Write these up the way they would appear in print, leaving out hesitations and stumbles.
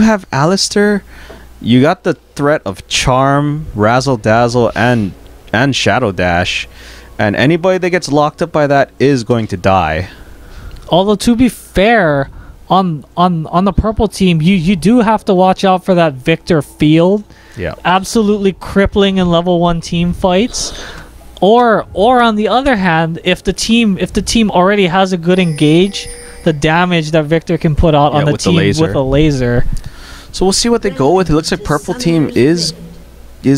have Alistair, you got the threat of Charm, Razzle Dazzle, and Shadow Dash, and anybody that gets locked up by that is going to die. Although, to be fair, on the purple team, you do have to watch out for that Victor Field. Yeah. Absolutely crippling in level 1 team fights. Or on the other hand, if the team already has a good engage, the damage that Victor can put out on the team with a laser. So we'll see what they go with. It looks like purple team is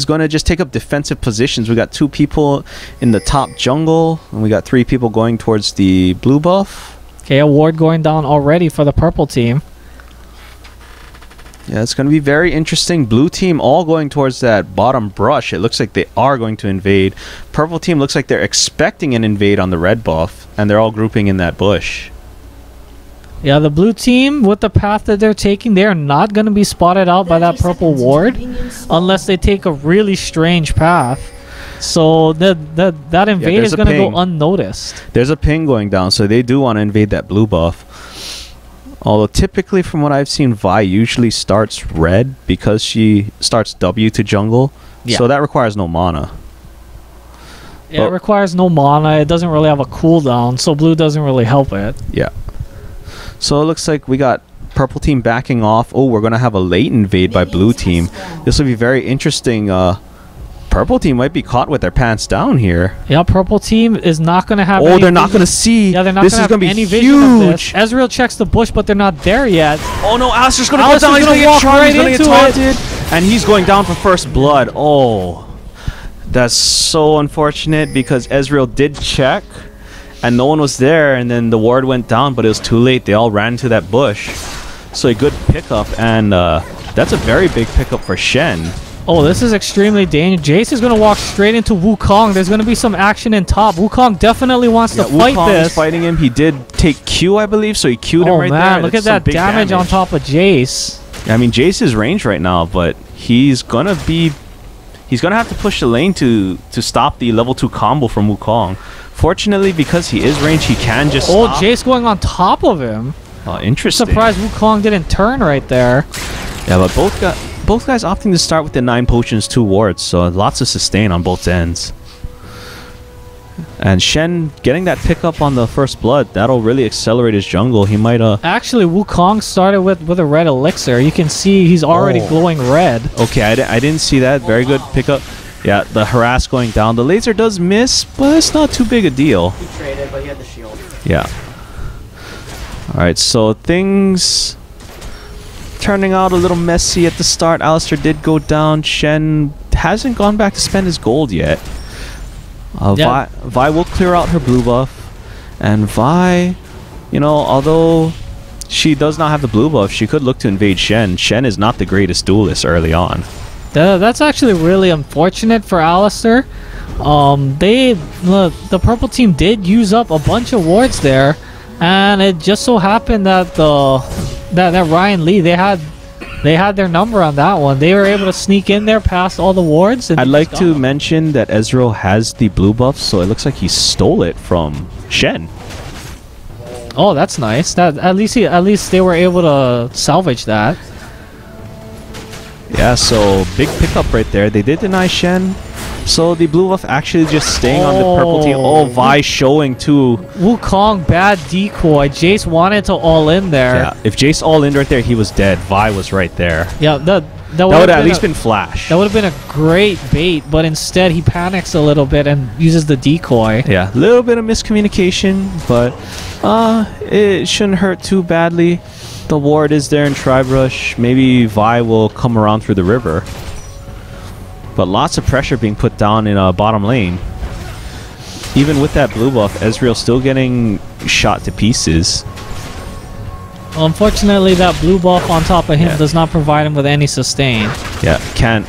going to just take up defensive positions. We got 2 people in the top jungle, and we got 3 people going towards the blue buff. Okay, a ward going down already for the purple team. Yeah, it's going to be very interesting. Blue team all going towards that bottom brush. It looks like they are going to invade. Purple team looks like they're expecting an invade on the red buff, and they're all grouping in that bush. Yeah, the blue team, with the path that they're taking, they're not going to be spotted out by that purple ward unless they take a really strange path. So that invade is going to go unnoticed. There's a ping going down, so they do want to invade that blue buff. Although typically from what I've seen, Vi usually starts red because she starts W to jungle. Yeah. So that requires no mana. Yeah, it requires no mana. It doesn't really have a cooldown, so blue doesn't really help it. Yeah. So it looks like we got purple team backing off. Oh, we're going to have a late invade by blue team. This will be very interesting. Purple team might be caught with their pants down here. Yeah, purple team is not going to have they're not going to see. Yeah, they're not going to have any vision of this. Ezreal checks the bush, but they're not there yet. Oh no, Alistair's going to go down. He's going to get charged. He's going to get taunted. And he's going down for first blood. Oh, that's so unfortunate because Ezreal did check and no one was there, and then the ward went down, but it was too late. They all ran to that bush. So a good pickup, and that's a very big pickup for Shen. Oh, this is extremely dangerous. Jace is going to walk straight into Wukong. There's going to be some action in top. Wukong definitely wants to fight Wukong this. Is fighting him. He did take Q, I believe, so he Q'd him right there. Oh, man, look at that damage on top of Jace. Yeah, I mean, Jace is ranged right now, but he's going to have to push the lane to stop the level 2 combo from Wukong. Fortunately, because he is ranged, he can just stop. Jace going on top of him. Oh, interesting. Surprised Wukong didn't turn right there. Yeah, but both guys opting to start with the 9 potions, 2 wards, so lots of sustain on both ends. And Shen getting that pickup on the first blood, that'll really accelerate his jungle. He might Actually, Wukong started with a red elixir. You can see he's already glowing red. Okay, I didn't see that. Very good pickup. Yeah, the harass going down. The laser does miss, but it's not too big a deal. He traded, but he had the shield. Yeah. Alright, so things turning out a little messy at the start. Alistair did go down. Shen hasn't gone back to spend his gold yet. Vi will clear out her blue buff. And Vi, you know, although she does not have the blue buff, she could look to invade Shen. Shen is not the greatest duelist early on. That's actually really unfortunate for Alistair. The purple team did use up a bunch of wards there, and it just so happened that that Ryan Lee, they had their number on that one. They were able to sneak in there past all the wards. And I'd like to mention that Ezreal has the blue buff, so it looks like he stole it from Shen. Oh, that's nice. That at least they were able to salvage that. Yeah, so big pickup right there. They did deny Shen. So the blue buff actually just staying on the purple team. Oh, Vi showing too. Wukong, bad decoy. Jace wanted to all in there. Yeah, if Jace all in right there, he was dead. Vi was right there. Yeah, that would have at least been flash. That would have been a great bait, but instead he panics a little bit and uses the decoy. Yeah, a little bit of miscommunication, but it shouldn't hurt too badly. The ward is there in Tribrush. Maybe Vi will come around through the river. But lots of pressure being put down in bottom lane. Even with that blue buff, Ezreal still getting shot to pieces. Well, unfortunately, that blue buff on top of him does not provide him with any sustain. Yeah, can't.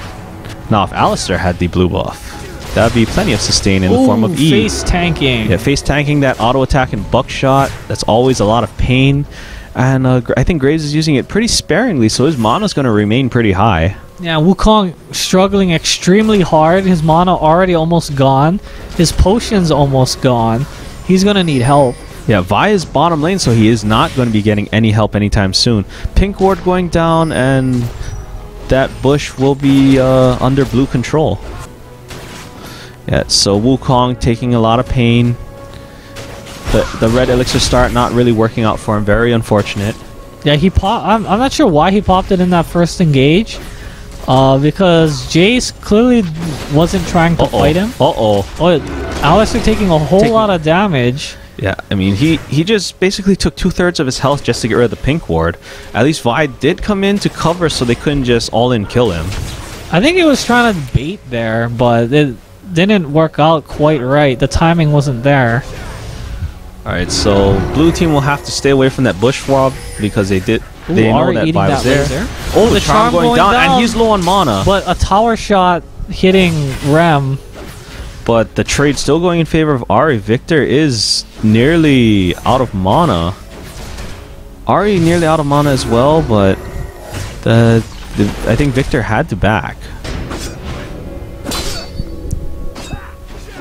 Now, if Alistair had the blue buff, that'd be plenty of sustain in the form of E. Face tanking. Yeah, face tanking, that auto attack and buckshot. That's always a lot of pain. And I think Graves is using it pretty sparingly, so his mana's going to remain pretty high. Yeah, Wukong struggling extremely hard. His mana already almost gone. His potion's almost gone. He's going to need help. Yeah, Vi is bottom lane, so he is not going to be getting any help anytime soon. Pink ward going down, and that bush will be under blue control. Yeah, so Wukong taking a lot of pain. The red elixir start not really working out for him. Very unfortunate. Yeah, he popped. I'm not sure why he popped it in that first engage. Because Jace clearly wasn't trying to fight him. Oh, Alistair taking a whole lot of damage. Yeah, I mean, he just basically took 2/3 of his health just to get rid of the pink ward. At least Vi did come in to cover, so they couldn't just all-in kill him. I think he was trying to bait there, but it didn't work out quite right. The timing wasn't there. Alright, so blue team will have to stay away from that bush swab because they know that Vi was there. Oh, the charm going down, and he's low on mana. But a tower shot hitting Rem. But the trade still going in favor of Ahri. Victor is nearly out of mana. Ahri nearly out of mana as well, but I think Victor had to back.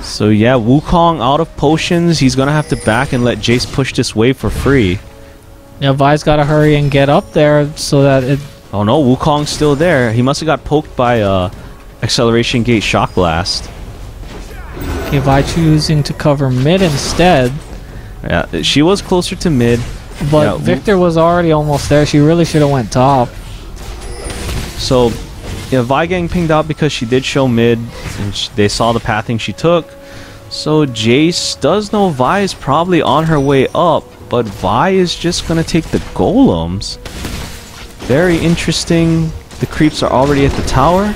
So yeah, Wukong out of potions. He's gonna have to back and let Jace push this wave for free. Yeah, Vi's gotta hurry and get up there so that it... Oh no, Wukong's still there. He must have got poked by Acceleration Gate Shock Blast. Okay, Vi choosing to cover mid instead. Yeah, she was closer to mid. But yeah, Victor was already almost there. She really should have went top. So, yeah, Vi getting pinged out because she did show mid, and they saw the pathing she took. So Jace does know Vi is probably on her way up, but Vi is just gonna take the golems. Very interesting. The creeps are already at the tower.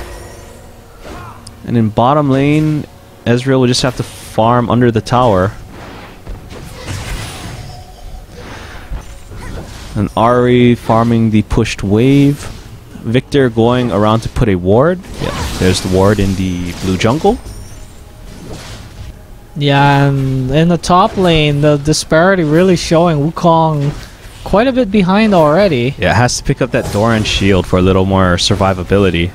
And in bottom lane, Ezreal will just have to farm under the tower. And Ahri farming the pushed wave. Victor going around to put a ward. Yeah, there's the ward in the blue jungle. Yeah, and in the top lane, the disparity really showing. Wukong quite a bit behind already. Yeah, it has to pick up that Doran shield for a little more survivability.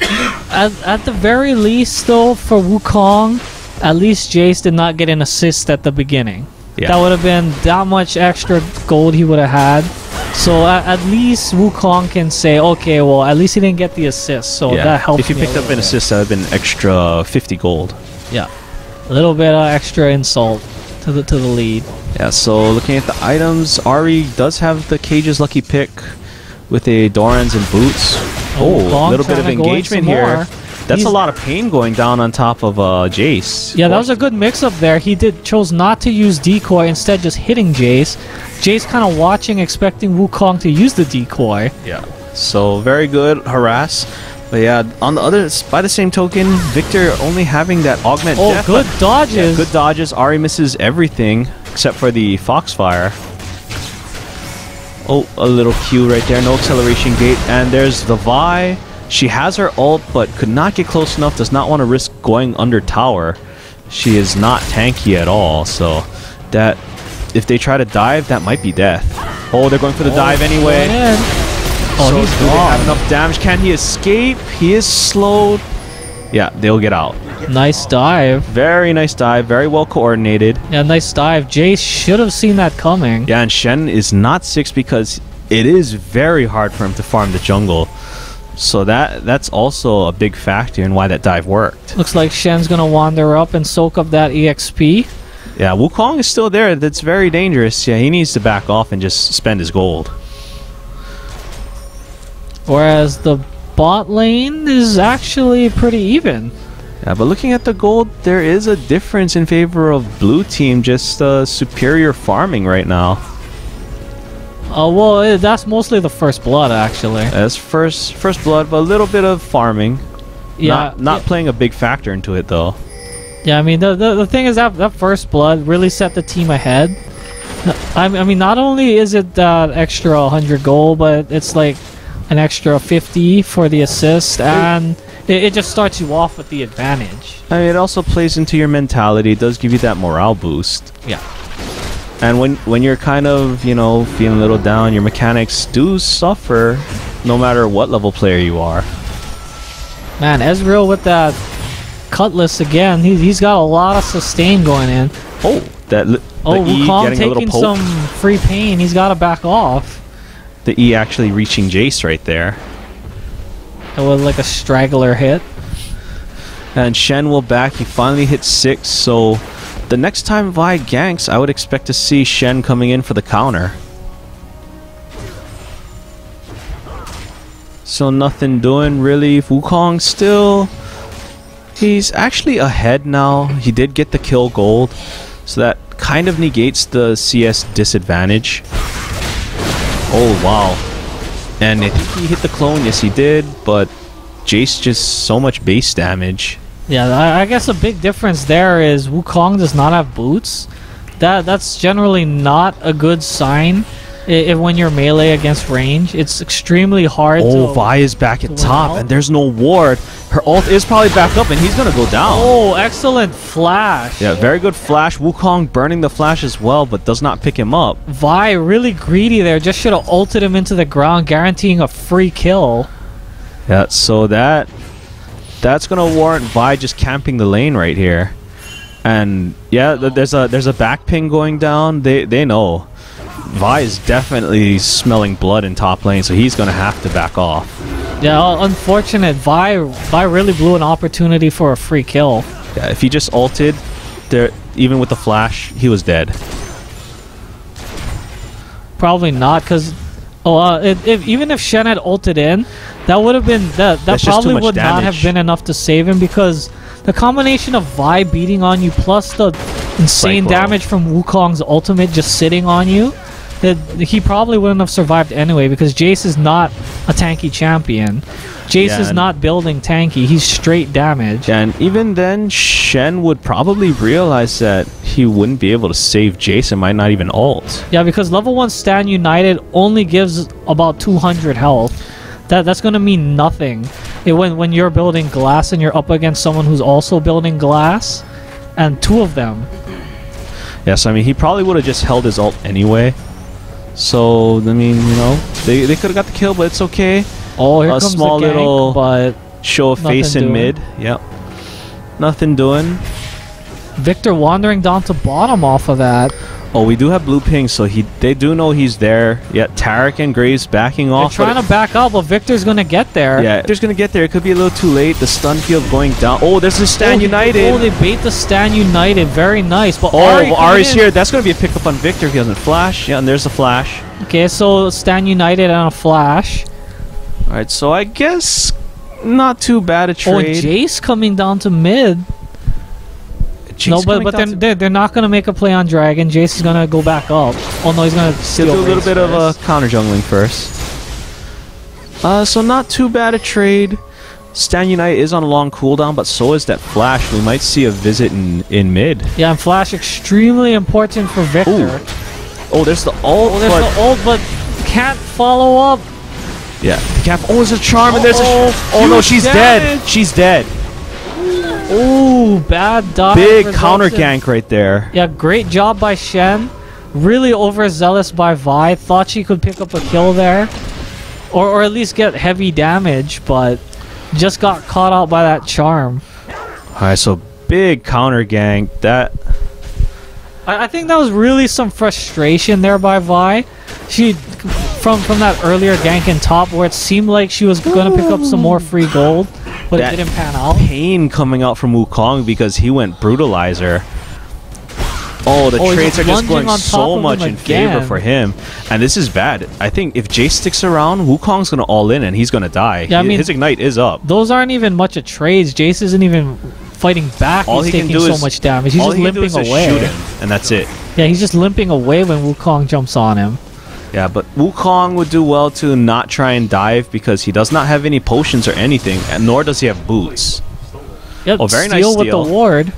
At the very least, though, for Wukong, at least Jace did not get an assist at the beginning. Yeah. That would have been that much extra gold he would have had. So at least Wukong can say, okay, well, at least he didn't get the assist, so that helped. If you picked up an assist, that would have been extra 50 gold. Yeah, a little bit of extra insult to the lead. Yeah, so looking at the items, Ahri does have the Cage's lucky pick with a Doran's and boots. Oh, a little bit of engagement here. That's a lot of pain going down on top of Jace. Yeah, that was a good mix-up there. He chose not to use decoy, instead just hitting Jace. Jace kind of watching, expecting Wukong to use the decoy. Yeah, so very good harass. But yeah, on the other, by the same token, Victor only having that augment death. Oh, good dodges. Yeah, good dodges. Ahri misses everything except for the Foxfire. Oh, a little Q right there. No acceleration gate. And there's the Vi. She has her ult, but could not get close enough. Does not want to risk going under tower. She is not tanky at all. So that if they try to dive, that might be death. Oh, they're going for the dive anyway. Oh, so he's do they have enough damage? Can he escape? He is slowed. Yeah, they'll get out. Nice dive. Very nice dive. Very well coordinated. Yeah, nice dive. Jace should have seen that coming. Yeah, and Shen is not 6 because it is very hard for him to farm the jungle. So that's also a big factor in why that dive worked. Looks like Shen's gonna wander up and soak up that EXP. Yeah, Wukong is still there. That's very dangerous. Yeah, he needs to back off and just spend his gold. Whereas the bot lane is actually pretty even. Yeah, but looking at the gold, there is a difference in favor of blue team. Just superior farming right now. Well, that's mostly the first blood, actually. That's first blood, but a little bit of farming. Yeah, not playing a big factor into it, though. Yeah, I mean, the thing is that first blood really set the team ahead. I mean, not only is it that extra 100 gold, but it's like an extra 50 for the assist, and it just starts you off with the advantage. I mean, it also plays into your mentality. It does give you that morale boost. Yeah. And when you're kind of, you know, feeling a little down, your mechanics do suffer no matter what level player you are. Man, Ezreal with that Cutlass again. He's got a lot of sustain going in. Oh, Oh, Wukong taking some free pain. He's got to back off. The E actually reaching Jace right there. It was like a straggler hit. And Shen will back. He finally hit 6. So the next time Vi ganks, I would expect to see Shen coming in for the counter. So nothing doing really. Wukong still... He's actually ahead now. He did get the kill gold. So that kind of negates the CS disadvantage. Oh, wow. And I think he hit the clone. Yes, he did. But Jace just so much base damage. Yeah, I guess a big difference there is Wukong does not have boots. That's generally not a good sign if when you're melee against range. It's extremely hard to... Oh, Vi is back at top, and there's no ward. Her ult is probably back up, and he's going to go down. Oh, excellent flash. Yeah, very good flash. Wukong burning the flash as well, but does not pick him up. Vi really greedy there. Just should have ulted him into the ground, guaranteeing a free kill. Yeah, so that's going to warrant Vi just camping the lane right here. And yeah, there's a back ping going down. They know. Vi is definitely smelling blood in top lane, so he's going to have to back off. Yeah, unfortunate. Vi really blew an opportunity for a free kill. Yeah, if he just ulted, there, even with the flash, he was dead. Probably not, because even if Shen had ulted in, that would have been that probably would not have been enough to save him, because the combination of Vi beating on you plus the insane damage from Wukong's ultimate just sitting on you, that he probably wouldn't have survived anyway, because Jace is not a tanky champion. Jace is not building tanky. He's straight damage. Yeah, and even then, Shen would probably realize that he wouldn't be able to save Jace and might not even ult. Yeah, because level 1 Stand United only gives about 200 health. That's going to mean nothing when you're building glass and you're up against someone who's also building glass, and 2 of them. Yes, I mean, he probably would have just held his ult anyway. So, I mean, you know, they could have got the kill, but it's okay. Oh, here comes a small the gank, little but show of face in mid. Yep. Nothing doing. Victor wandering down to bottom off of that. Oh, we do have blue ping, so they do know he's there. Yeah, Tarek and Graves backing off. They're trying to back up, but Victor's going to get there. Yeah, Victor's going to get there. It could be a little too late. The stun field going down. Oh, there's the Stand United. Oh, they bait the Stand United. Very nice. But Ari's here. That's going to be a pickup on Victor if he doesn't flash. Yeah, and there's the flash. Okay, so Stand United and a flash. Alright, so I guess not too bad a trade. Oh, Jace coming down to mid. No, but they're not going to make a play on Dragon. Jace is going to go back up. Oh no, he's going to steal. He'll do a little bit of a counter jungling first. So not too bad a trade. Stand Unite is on a long cooldown, but so is that flash. We might see a visit in mid. Yeah, and flash extremely important for Victor. Ooh. Oh, there's the ult. Oh, there's the ult, but can't follow up. Yeah, oh, there's a charm, and there's a... Oh no, she's dead. She's dead. Ooh, bad dodge. Big counter gank right there. Yeah, great job by Shen. Really overzealous by Vi. Thought she could pick up a kill there. Or at least get heavy damage, but just got caught out by that charm. Alright, so big counter gank. I think that was really some frustration there by Vi. She... From that earlier gank in top where it seemed like she was going to pick up some more free gold, but it didn't pan out. Pain coming out from Wukong because he went Brutalizer. Oh, the trades are just going so much in favor for him. And this is bad. I think if Jace sticks around, Wukong's going to all in and he's going to die. Yeah, I mean, his Ignite is up. Those aren't even much of trades. Jace isn't even fighting back. He's taking so much damage. He's just limping away. Shoot him, and that's it. Yeah, he's just limping away when Wukong jumps on him. Yeah, but Wukong would do well to not try and dive because he does not have any potions or anything, and nor does he have boots. Yep, oh, very nice steal with the ward.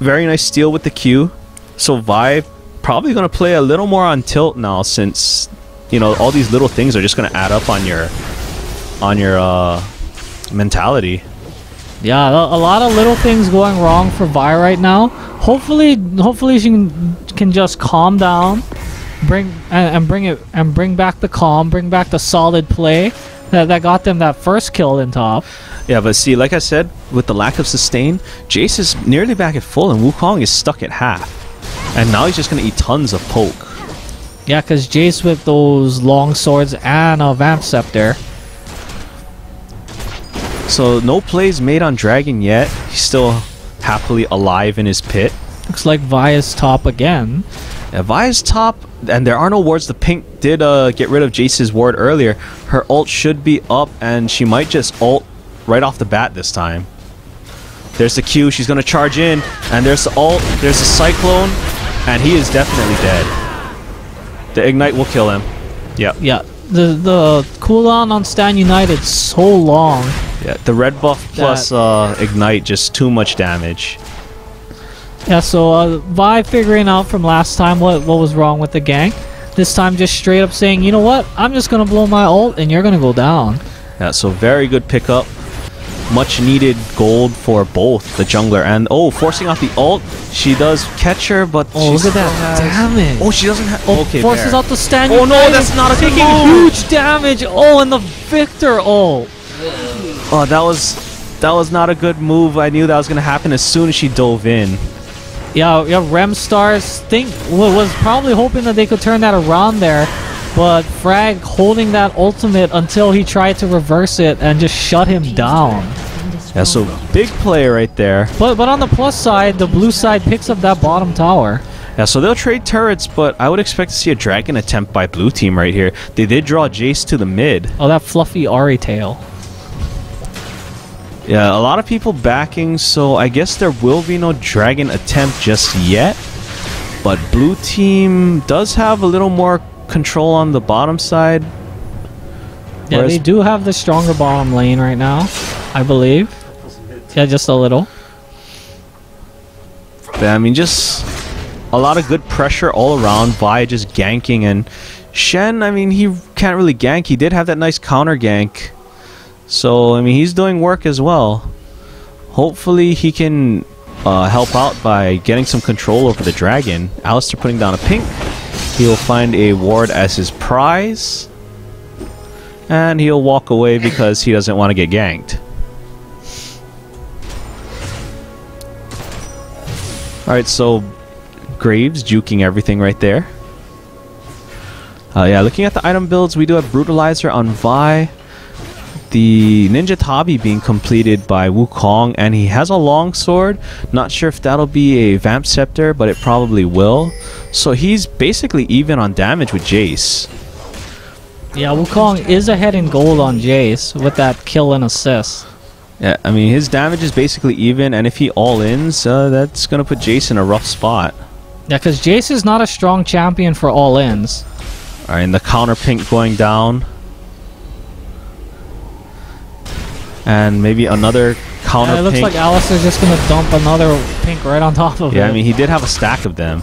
Very nice steal with the Q. So Vi probably going to play a little more on tilt now, since you know all these little things are just going to add up on your mentality. Yeah, a lot of little things going wrong for Vi right now. Hopefully she can just calm down. Bring back the calm, bring back the solid play that got them that first kill in top. Yeah, but see, like I said, with the lack of sustain, Jace is nearly back at full and Wukong is stuck at half. And now he's just going to eat tons of poke. Yeah, because Jace with those long swords and a Vamp Scepter. So no plays made on Dragon yet. He's still happily alive in his pit. Looks like Vi is top again. Yeah, Vi is top, and there are no wards. The pink did get rid of Jace's ward earlier. Her ult should be up, and she might just ult right off the bat this time. There's the Q. She's going to charge in, and there's the ult. There's the Cyclone, and he is definitely dead. The Ignite will kill him. Yep. Yeah. The cooldown on Stand United so long. Yeah, the red buff plus Ignite, just too much damage. Yeah, so Vi figuring out from last time what was wrong with the gank. This time just straight up saying, you know what, I'm just going to blow my ult and you're going to go down. Yeah, so very good pickup. Much needed gold for both the jungler and forcing out the ult. She does catch her, but look at that damage. Oh, she doesn't have. Okay, forces out the Stand. Oh no, that's not a good taking move. Huge damage. Oh, and the Victor ult. Oh, that was not a good move. I knew that was gonna happen as soon as she dove in. Yeah. Remstars was probably hoping that they could turn that around there, but Frag holding that ultimate until he tried to reverse it and just shut him down. Yeah, so big play right there. But on the plus side, the blue side picks up that bottom tower. Yeah, so they'll trade turrets, but I would expect to see a dragon attempt by blue team right here. They did draw Jace to the mid. Oh, that fluffy Ahri tail. Yeah, a lot of people backing, so I guess there will be no dragon attempt just yet. But blue team does have a little more control on the bottom side. Yeah, they do have the stronger bottom lane right now, I believe. Yeah, just a little. But, I mean, just a lot of good pressure all around. Vi just ganking, and Shen, I mean, he can't really gank. He did have that nice counter gank. So, I mean, he's doing work as well. Hopefully, he can help out by getting some control over the dragon. Alistar putting down a pink. He will find a ward as his prize. And he'll walk away because he doesn't want to get ganked. Alright, so Graves juking everything right there. Yeah, looking at the item builds, we do have Brutalizer on Vi. The Ninja Tabi being completed by Wukong, and he has a longsword. Not sure if that'll be a Vamp Scepter, but it probably will. So he's basically even on damage with Jace. Yeah, Wukong is ahead in gold on Jace with that kill and assist. Yeah, I mean, his damage is basically even, and if he all-ins, that's going to put Jace in a rough spot. Yeah, because Jace is not a strong champion for all-ins. Alright, and the counter pink going down. And maybe another counter pink. It looks like Alistar's just going to dump another pink right on top of it. Yeah, I mean, he did have a stack of them.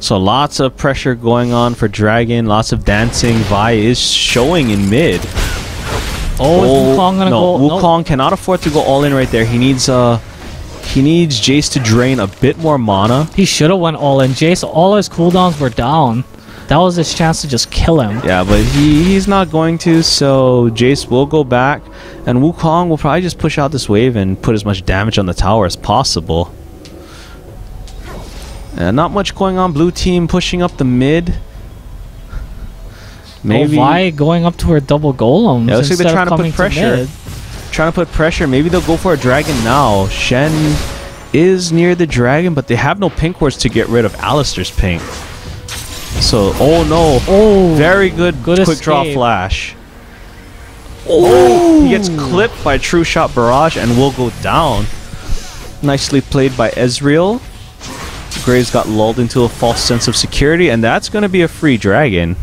So lots of pressure going on for Dragon, lots of dancing. Vi is showing in mid. Oh, is Wukong gonna go? Wukong cannot afford to go all in right there. He needs Jace to drain a bit more mana. He should have went all in. Jace, all his cooldowns were down. That was his chance to just kill him. Yeah, but he's not going to, so Jace will go back, and Wukong will probably just push out this wave and put as much damage on the tower as possible. Not much going on. Blue team pushing up the mid. Maybe Vi going up to her double golems. Yeah, looks like they're trying to put pressure. Trying to put pressure. Maybe they'll go for a dragon now. Shen is near the dragon, but they have no pink wards to get rid of Alistar's pink. So, oh no. Oh, very good quick escape. Draw flash. Oh, he gets clipped by True Shot Barrage and will go down. Nicely played by Ezreal. Graves got lulled into a false sense of security, and that's going to be a free dragon.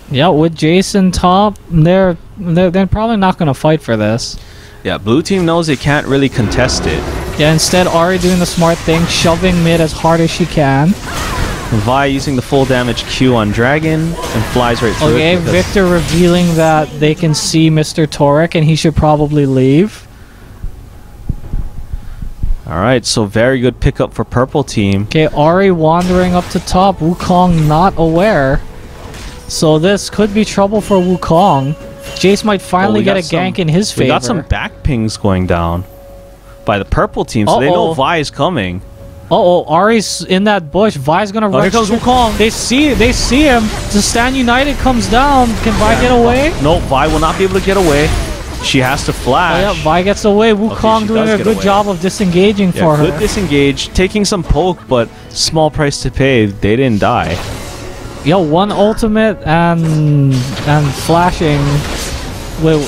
Yeah, with Jason top, they're probably not going to fight for this. Yeah, blue team knows they can't really contest it. Yeah, instead Ahri doing the smart thing, shoving mid as hard as she can. Vi using the full damage Q on dragon and flies right through it. Okay, Victor revealing that they can see Mr. Torek and he should probably leave. Alright, so very good pickup for purple team. Okay, Ahri wandering up to top, Wukong not aware. So this could be trouble for Wukong. Jace might finally get a gank in his favor. We got some back pings going down by the purple team, so they know Vi is coming. Uh-oh, Ari's in that bush. Vi's gonna rush. Here comes Wukong. They see him. The Stand United comes down. Can Vi get away? No, Vi will not be able to get away. She has to flash. Oh, yeah, Vi gets away. Wukong doing a good job of disengaging for her. Good disengage, taking some poke, but small price to pay. They didn't die. Yo, one ultimate and flashing with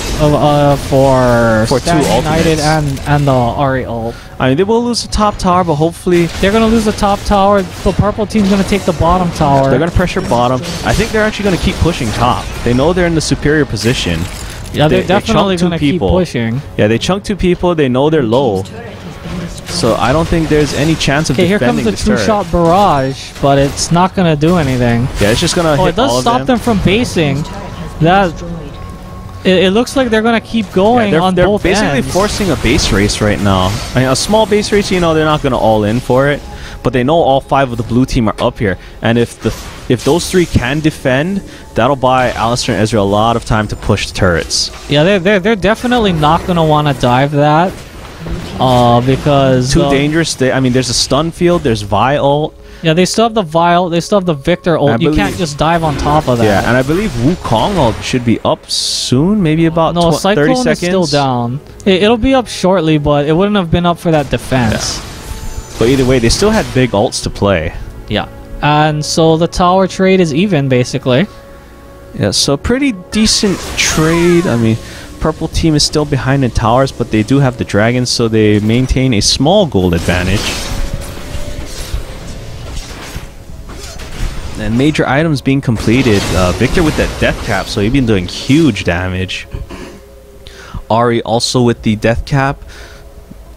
for Stand two United ultimates. and the Ari ult. I mean, they will lose the top tower, but hopefully they're gonna lose the top tower. The purple team's gonna take the bottom tower. They're gonna pressure bottom. I think they're actually gonna keep pushing top. They know they're in the superior position. Yeah, they're definitely gonna keep pushing. Yeah, they chunk 2 people. They know they're low. So I don't think there's any chance of defending here comes the this 2-shot barrage, but it's not gonna do anything. Yeah, it's just gonna hit it does all stop of them from basing. That it looks like they're gonna keep going on both ends. They're basically forcing a base race right now. I mean, a small base race, you know, they're not gonna all in for it, but they know all 5 of the blue team are up here, and if those 3 can defend, that'll buy Alistair and Ezreal a lot of time to push the turrets. Yeah, they're definitely not gonna want to dive that. Because too dangerous. I mean, there's a stun field. There's Vi ult. Yeah, they still have the Vi ult. They still have the Victor ult. You can't just dive on top of that. Yeah, and I believe Wukong ult should be up soon. Maybe about 30 seconds. Is still down. It'll be up shortly, but it wouldn't have been up for that defense. Yeah. But either way, they still had big ults to play. Yeah, and so the tower trade is even basically. Yeah, so pretty decent trade. I mean, purple team is still behind in towers, but they do have the dragons, so they maintain a small gold advantage. And major items being completed. Victor with that death cap, so he's been doing huge damage. Ari also with the death cap,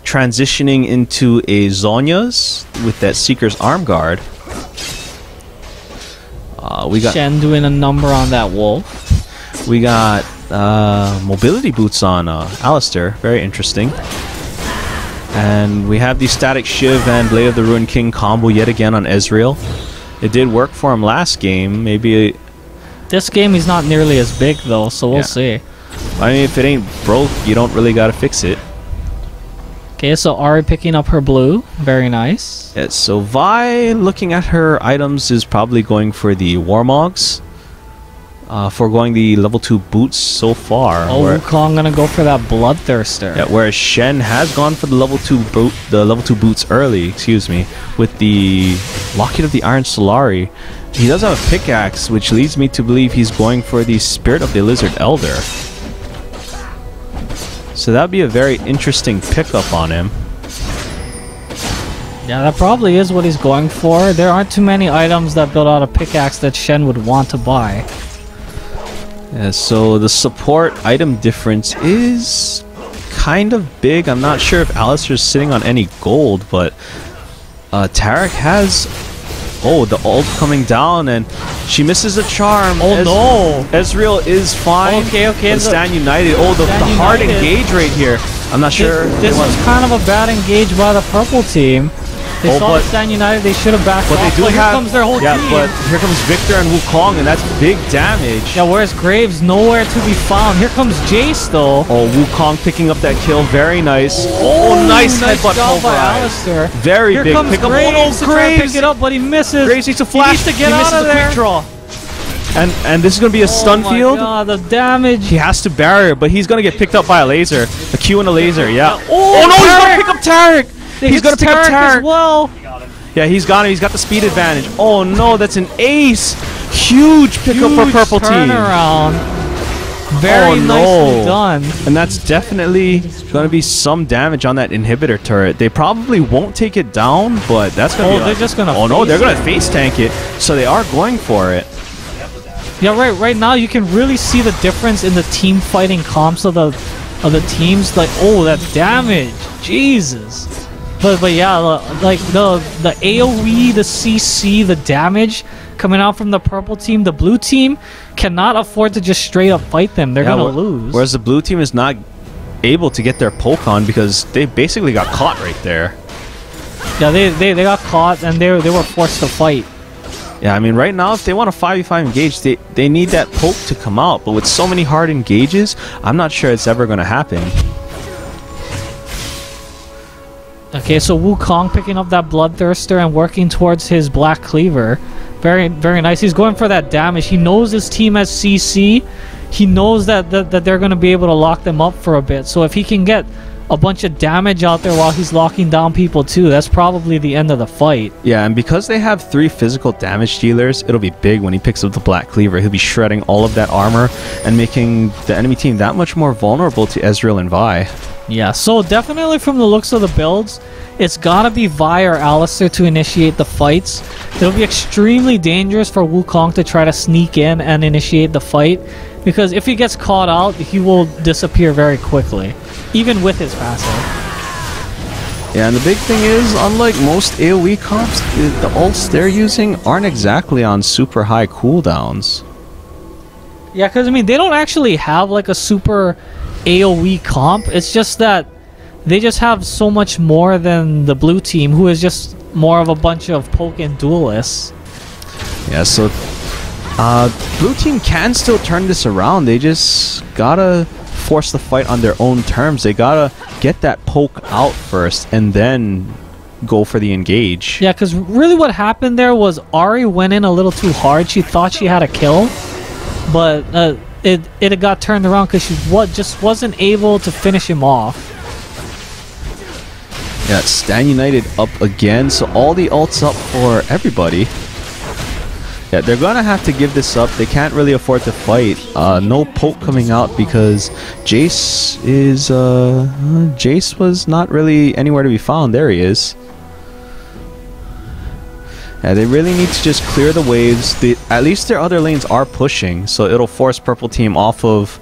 transitioning into a Zhonya's with that Seeker's arm guard. We got Shen doing a number on that wolf. We got mobility boots on Alistair, very interesting. And we have the static Shiv and Blade of the Ruined King combo yet again on Ezreal. It did work for him last game. Maybe this game he's not nearly as big though, so we'll see. I mean, if it ain't broke, you don't really gotta fix it. Okay, so Ari picking up her blue, very nice. Yeah, so Vi, looking at her items, is probably going for the Warmogs. Foregoing the level 2 boots so far. Oh, Wukong gonna go for that Bloodthirster. Yeah, whereas Shen has gone for the level 2 boots early, excuse me, with the Locket of the Iron Solari. He does have a pickaxe, which leads me to believe he's going for the Spirit of the Lizard Elder. So that'd be a very interesting pickup on him. Yeah, that probably is what he's going for. There aren't too many items that build out a pickaxe that Shen would want to buy. Yeah, so the support item difference is kind of big. I'm not sure if Alistair's sitting on any gold, but Taric has... Oh, the ult coming down, and she misses a charm. Oh no! Ezreal is fine. Okay. And Stand United. Oh, the hard engage right here. I'm not sure. This was kind of a bad engage by the purple team. They saw the Stand United, they should have backed off. But they do here comes their whole team. But here comes Victor and Wukong, and that's big damage. Yeah, whereas Graves nowhere to be found. Here comes Jace though. Oh, Wukong picking up that kill, very nice. Oh, nice headbutt job by Alistair. Very here big comes pick up. Graves Oh, to try and pick it up, but he misses. Graves needs to flash. He needs to get out of there. Quick draw. And this is going to be a stun field. Oh my god, the damage. He has to barrier, but he's going to get picked up by a laser. A Q and a laser, yeah. Oh no, he's going to pick up Taric. He's going to pick up Taric as well. Yeah, he's got him. He's got the speed advantage. Oh no, that's an ace. Huge pickup for purple team. Very nicely done. And that's definitely going to be some damage on that inhibitor turret. They probably won't take it down, but that's going to be... they're just going to... Oh no, they're going to face tank it. So they are going for it. Yeah, right now you can really see the difference in the team fighting comps of the teams. Like, oh, that damage. Jesus. But yeah, like the AoE, the CC, the damage coming out from the purple team, the blue team cannot afford to just straight up fight them. They're gonna lose. Whereas the blue team is not able to get their poke on because they basically got caught right there. Yeah, they got caught and they were forced to fight. Yeah, I mean, right now, if they want a 5v5 engage, they need that poke to come out. But with so many hard engages, I'm not sure it's ever going to happen. Okay, so Wukong picking up that Bloodthirster and working towards his Black Cleaver. Very, very nice. He's going for that damage. He knows his team has CC. He knows that they're going to be able to lock them up for a bit. So if he can get a bunch of damage out there while he's locking down people too, that's probably the end of the fight. Yeah, and because they have 3 physical damage dealers, it'll be big when he picks up the Black Cleaver. He'll be shredding all of that armor and making the enemy team that much more vulnerable to Ezreal and Vi. Yeah, so definitely from the looks of the builds, it's gotta be Vi or Alistar to initiate the fights. It'll be extremely dangerous for Wukong to try to sneak in and initiate the fight, because if he gets caught out, he will disappear very quickly, even with his passive. Yeah, and the big thing is, unlike most AoE comps, the ults they're using aren't exactly on super high cooldowns. Yeah, because I mean, they don't actually have like a super AoE comp. It's just that they just have so much more than the blue team, who is just more of a bunch of poke and duelists. Yeah, so blue team can still turn this around. They just gotta force the fight on their own terms. They gotta get that poke out first and then go for the engage. Yeah, because really what happened there was Ahri went in a little too hard. She thought she had a kill, but it got turned around because she just wasn't able to finish him off. Yeah, Stan United up again, so all the ults up for everybody. Yeah, they're gonna have to give this up. They can't really afford to fight. No poke coming out because Jace is Jace was not really anywhere to be found. There he is. Yeah, they really need to just clear the waves. At least their other lanes are pushing, so it'll force purple team off of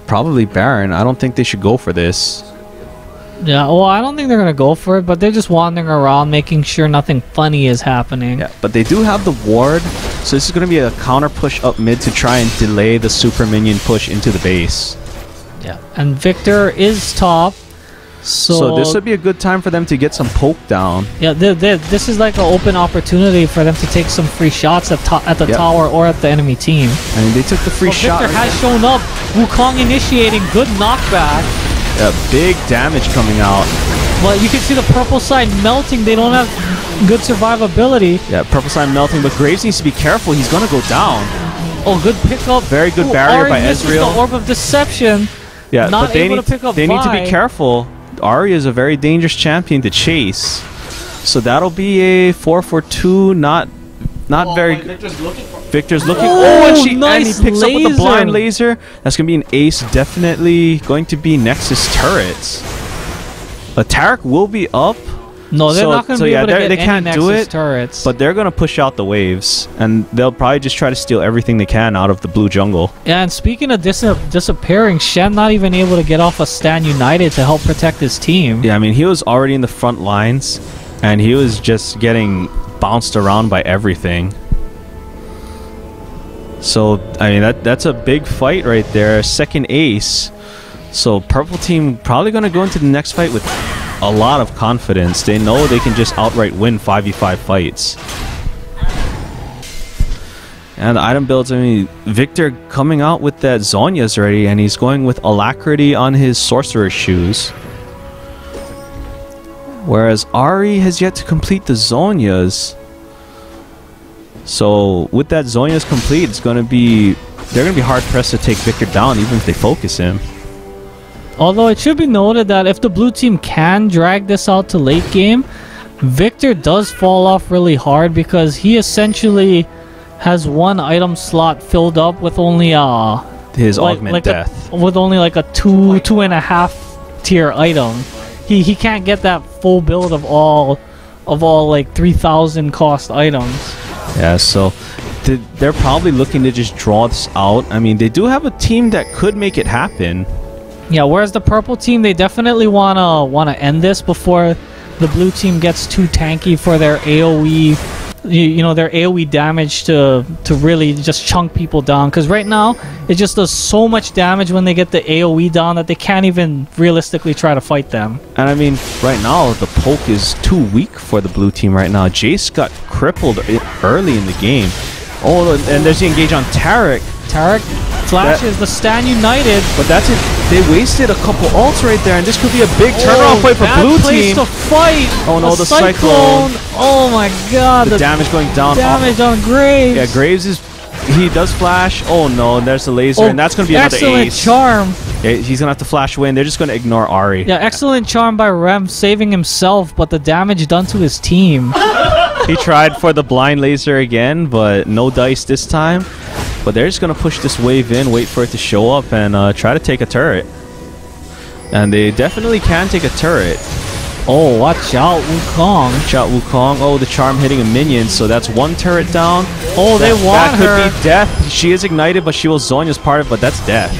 probably Baron. I don't think they should go for this. Yeah, well, I don't think they're gonna go for it, but they're just wandering around making sure nothing funny is happening. Yeah, but they do have the ward, so this is gonna be a counter push up mid to try and delay the super minion push into the base. Yeah, and Victor is top, so this would be a good time for them to get some poke down. Yeah, this is like an open opportunity for them to take some free shots at the tower or at the enemy team. I mean, they took the free shot. Victor has shown up. Wukong initiating, good knockback. Big damage coming out. Well, you can see the purple side melting. They don't have good survivability. Yeah, purple side melting, but Graves needs to be careful. He's gonna go down. Oh, good pickup. Very good barrier by Ezreal. The Orb of Deception. Yeah, not but they able to pick up need to be careful. Ahri is a very dangerous champion to chase. So that'll be a 4-for-2, not very good. Victor's looking. And he picks up with the blind laser. That's gonna be an ace. Definitely going to be Nexus turrets. Tarek will be up. No, they're not gonna be able to get they can't any do Nexus it. turrets. But they're gonna push out the waves, and they'll probably just try to steal everything they can out of the blue jungle. Yeah, and speaking of disappearing, Shen not even able to get off a Stan United to help protect his team. Yeah, I mean, he was already in the front lines, and he was just getting bounced around by everything. So, I mean, that's a big fight right there. Second ace. So, purple team probably going to go into the next fight with a lot of confidence. They know they can just outright win 5v5 fights. And the item builds, I mean, Victor coming out with that Zhonya's already, and he's going with Alacrity on his Sorcerer's Shoes. Whereas Ahri has yet to complete the Zhonya's. So with that Zhonya's complete, they're gonna be hard pressed to take Victor down, even if they focus him. Although it should be noted that if the blue team can drag this out to late game, Victor does fall off really hard because he essentially has one item slot filled up with only his augment death. With only like a 2.5 tier item. He can't get that full build of all like 3,000 cost items. Yeah, so they're probably looking to just draw this out. I mean, they do have a team that could make it happen. Yeah, whereas the purple team, they definitely wanna end this before the blue team gets too tanky for their AoE, their AoE damage to really just chunk people down. Because right now, it just does so much damage when they get the AoE down that they can't even realistically try to fight them. And I mean, right now, the poke is too weak for the blue team right now. Jace got crippled early in the game. Oh, and there's the engage on Tarek. Tarek flashes the Stand United. But that's it. They wasted a couple ults right there, and this could be a big turnaround fight for blue team. To fight. Oh no, the cyclone. Oh my god. The damage going down. Damage on Graves. Yeah, Graves is... He does flash. Oh no, there's the laser, and that's going to be another excellent ace. Charm. Yeah, he's going to have to flash away, and they're just going to ignore Ari. Yeah, excellent charm by Rem, saving himself, but the damage done to his team. He tried for the blind laser again, but no dice this time. But they're just going to push this wave in, wait for it to show up, and try to take a turret. And they definitely can take a turret. Oh, watch out, Wukong. Watch out, Wukong. Oh, the charm hitting a minion, so that's one turret down. Oh, they want her. That could be death. She is ignited, but she will Zonya's part of it, but that's death.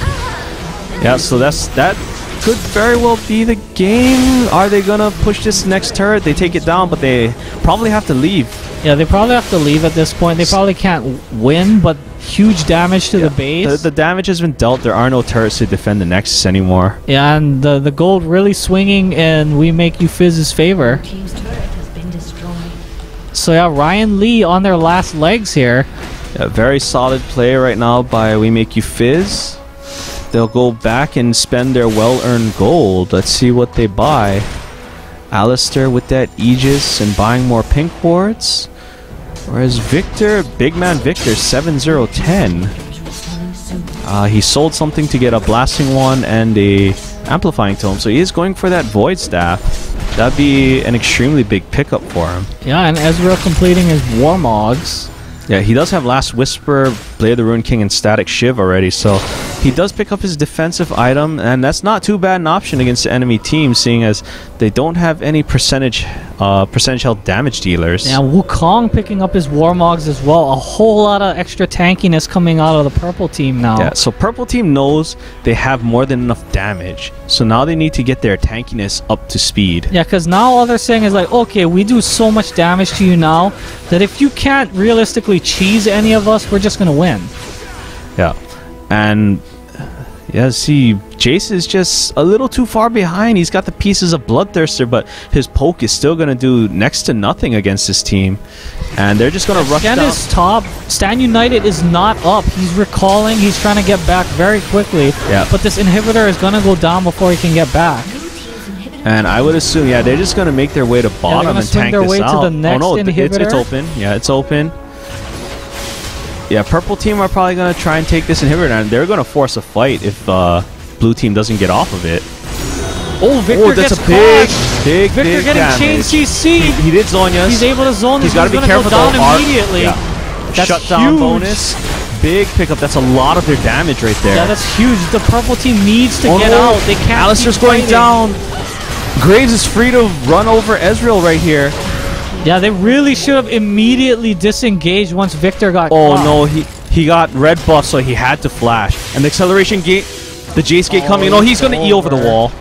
Yeah, so that could very well be the game. Are they gonna push this next turret? They take it down, but they probably have to leave. Yeah, they probably have to leave at this point. They probably can't win, but huge damage to the base. The damage has been dealt. There are no turrets to defend the Nexus anymore. Yeah, and the gold really swinging in We Make You Fizz's favor. Team's turret has been destroyed. So yeah, Ryan Lee on their last legs here. Yeah, very solid play right now by We Make You Fizz. They'll go back and spend their well-earned gold. Let's see what they buy. Alistair with that Aegis and buying more pink boards. Whereas Victor, big man Victor, 7-0-10. He sold something to get a blasting one and a amplifying tome, so he is going for that void staff. That'd be an extremely big pickup for him. Yeah, and Ezreal completing his Warmogs. Yeah, he does have Last Whisper, Blade of the Ruined King, and Static Shiv already, so he does pick up his defensive item, and that's not too bad an option against the enemy team, seeing as they don't have any percentage health damage dealers. Yeah, Wukong picking up his Warmogs as well. A whole lot of extra tankiness coming out of the purple team now. Yeah, so purple team knows they have more than enough damage, so now they need to get their tankiness up to speed. Yeah, because now all they're saying is like, okay, we do so much damage to you now that if you can't realistically cheese any of us, we're just gonna win. Yeah, and yeah, see, Jace is just a little too far behind. He's got the pieces of Bloodthirster, but his poke is still going to do next to nothing against this team. And they're just going to rush down. Is top. Stand United is not up. He's recalling. He's trying to get back very quickly. Yeah. But this inhibitor is going to go down before he can get back. And I would assume, yeah, they're just going to make their way to bottom and tank this out. To the next inhibitor. It's open. Yeah, it's open. Yeah, purple team are probably going to try and take this inhibitor, and they're going to force a fight if blue team doesn't get off of it. Oh, Victor that's gets a big Victor getting damage. chain CC. He did Zonya's. He's able to zone. He's got to be careful down though. Immediately. Yeah. That's Shutdown huge. bonus. Big pickup. That's a lot of their damage right there. Yeah, that's huge. The purple team needs to get out. They can't. Alistair's going down. Graves is free to run over Ezreal right here. Yeah, they really should have immediately disengaged once Victor got caught. Oh no, he got red buff, so he had to flash. And the acceleration gate, the Jace gate coming. No, he's gonna E over the wall.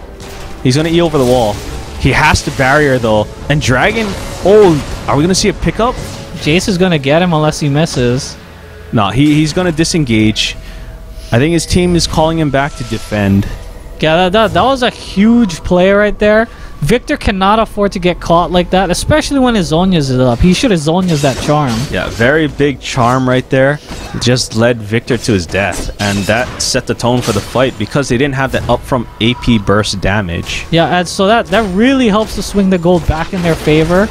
He's gonna E over the wall. He has to barrier though. And Dragon, oh, are we gonna see a pickup? Jace is gonna get him unless he misses. No, he's gonna disengage. I think his team is calling him back to defend. Yeah, that was a huge play right there. Victor cannot afford to get caught like that, especially when his Zonya's is up. He should have Zonya's that charm. Yeah, very big charm right there. Just led Victor to his death, and that set the tone for the fight because they didn't have that up from AP burst damage. Yeah, and so that really helps to swing the gold back in their favor.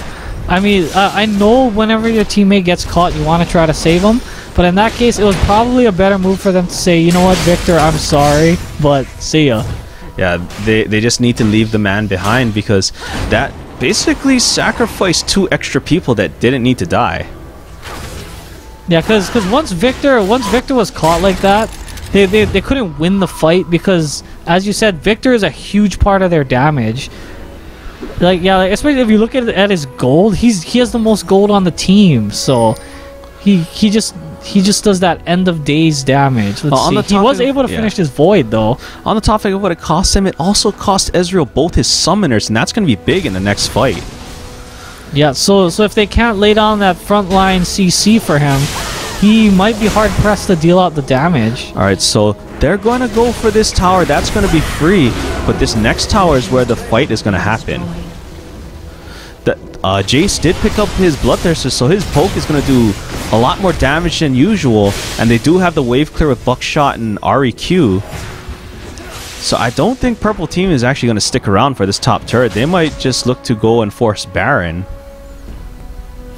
I mean, I know whenever your teammate gets caught, you want to try to save them. But in that case, it was probably a better move for them to say, you know what, Victor, I'm sorry, but see ya. Yeah, they just need to leave the man behind because that basically sacrificed 2 extra people that didn't need to die. Yeah, because once Victor was caught like that, they couldn't win the fight because, as you said, Victor is a huge part of their damage. Like, yeah, like, especially if you look at his gold, he has the most gold on the team, so he just does that end of days damage. He was able to finish his void though. On the topic of what it cost him, it also cost Ezreal both his summoners, and that's going to be big in the next fight. Yeah, so if they can't lay down that frontline CC for him, he might be hard pressed to deal out the damage. All right, so they're going to go for this tower. That's going to be free, but this next tower is where the fight is going to happen. Jace did pick up his Bloodthirster, so his poke is going to do a lot more damage than usual. And they do have the wave clear with Buckshot and REQ. So I don't think Purple Team is actually going to stick around for this top turret. They might just look to go and force Baron.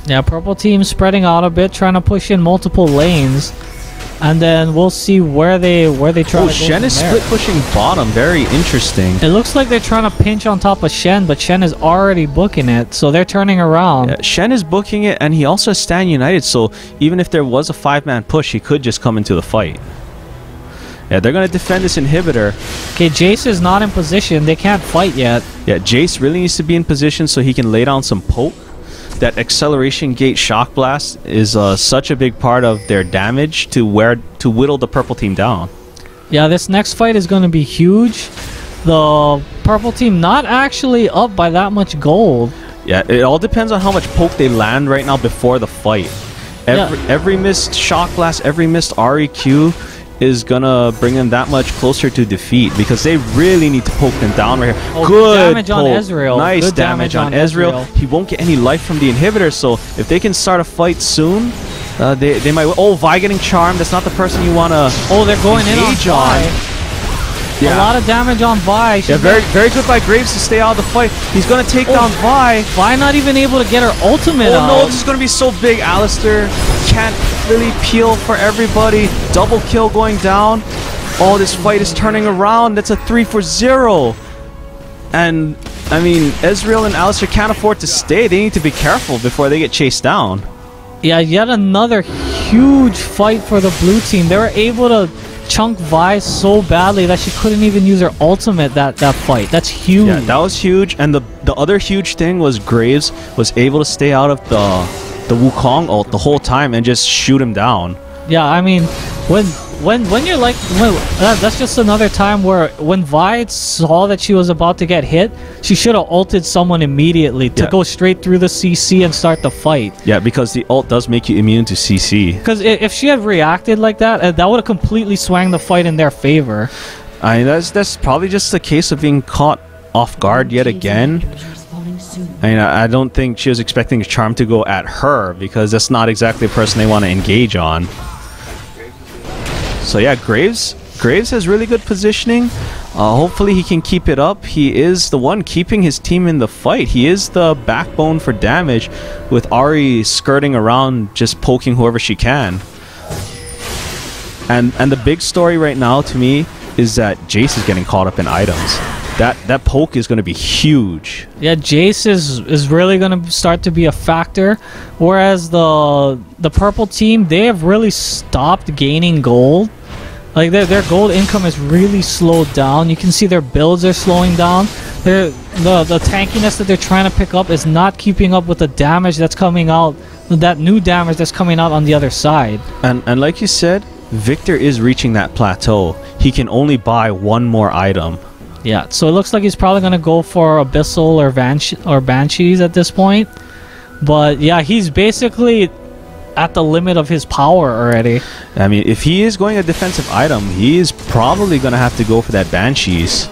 Yeah, Purple Team spreading out a bit, trying to push in multiple lanes. And then we'll see where they try to go. Shen is split pushing bottom. Very interesting. It looks like they're trying to pinch on top of Shen, but Shen is already booking it, so they're turning around. Yeah, Shen is booking it, and he also has Stan United, so even if there was a 5-man push, he could just come into the fight. Yeah, they're going to defend this inhibitor. Okay, Jace is not in position. They can't fight yet. Yeah, Jace really needs to be in position so he can lay down some poke. That acceleration gate shock blast is such a big part of their damage to whittle the Purple Team down. Yeah, this next fight is going to be huge. The Purple Team not actually up by that much gold. Yeah, it all depends on how much poke they land right now before the fight. Every missed shock blast, every missed REQ is gonna bring them that much closer to defeat because they really need to poke them down right here. Oh, good damage on Ezreal. Nice Good damage on Ezreal. He won't get any life from the inhibitor, so if they can start a fight soon, they might. Oh, Vi getting charmed. That's not the person you wanna. Oh, they're going in on Vi. Yeah. A lot of damage on Vi. Yeah, very good by Graves to stay out of the fight. He's gonna take down Vi. Vi not even able to get her ultimate out. Oh no, this is gonna be so big. Alistair can't really peel for everybody. Double kill going down. Oh, this fight is turning around. That's a 3-for-0. And I mean, Ezreal and Alistair can't afford to stay. They need to be careful before they get chased down. Yeah, yet another huge fight for the blue team. They were able to chunk Vi so badly that she couldn't even use her ultimate that fight. That's huge. Yeah, that was huge. And the other huge thing was Graves was able to stay out of the Wukong ult the whole time and just shoot him down. Yeah, I mean, when you're like, that's just another time where when Vi saw that she was about to get hit, she should have ulted someone immediately to go straight through the CC and start the fight. Yeah, because the ult does make you immune to CC. Because if she had reacted like that, that would have completely swung the fight in their favor. I mean, that's probably just a case of being caught off guard yet again. I mean, I don't think she was expecting a charm to go at her because that's not exactly the person they want to engage on. So yeah, Graves has really good positioning. Hopefully he can keep it up. He is the one keeping his team in the fight. He is the backbone for damage, with Ahri skirting around just poking whoever she can. And the big story right now to me is that Jace is getting caught up in items. That poke is going to be huge. Yeah, Jace is really going to start to be a factor, whereas the purple team, they have really stopped gaining gold. Like their gold income is really slowed down. You can see their builds are slowing down. The tankiness that they're trying to pick up is not keeping up with the damage that's coming out, that new damage that's coming out on the other side. And like you said, Victor is reaching that plateau. He can only buy one more item. Yeah, so it looks like he's probably going to go for Abyssal or Banshees at this point. But yeah, he's basically at the limit of his power already. I mean, if he is going a defensive item, he is probably going to have to go for that Banshees.